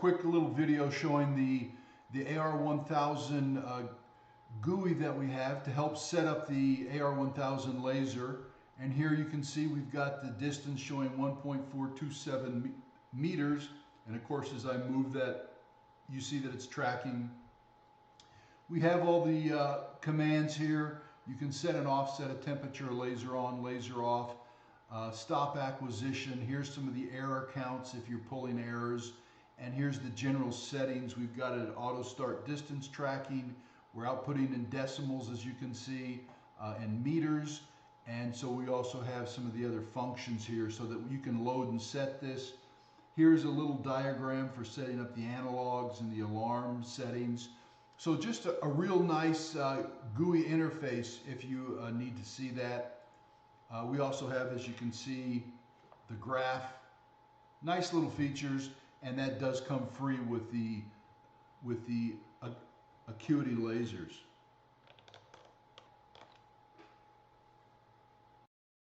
quick little video showing the AR1000 GUI that we have to help set up the AR1000 laser. And here you can see we've got the distance showing 1.427 meters. And of course, as I move that, you see that it's tracking. We have all the commands here. You can set an offset, a temperature, laser on, laser off, stop acquisition. Here's some of the error counts if you're pulling errors. And here's the general settings. We've got an auto start distance tracking. We're outputting in decimals, as you can see, and meters. And so we also have some of the other functions here so that you can load and set this. Here's a little diagram for setting up the analogs and the alarm settings. So just a real nice GUI interface if you need to see that. We also have, as you can see, the graph. Nice little features, and that does come free with the Acuity lasers.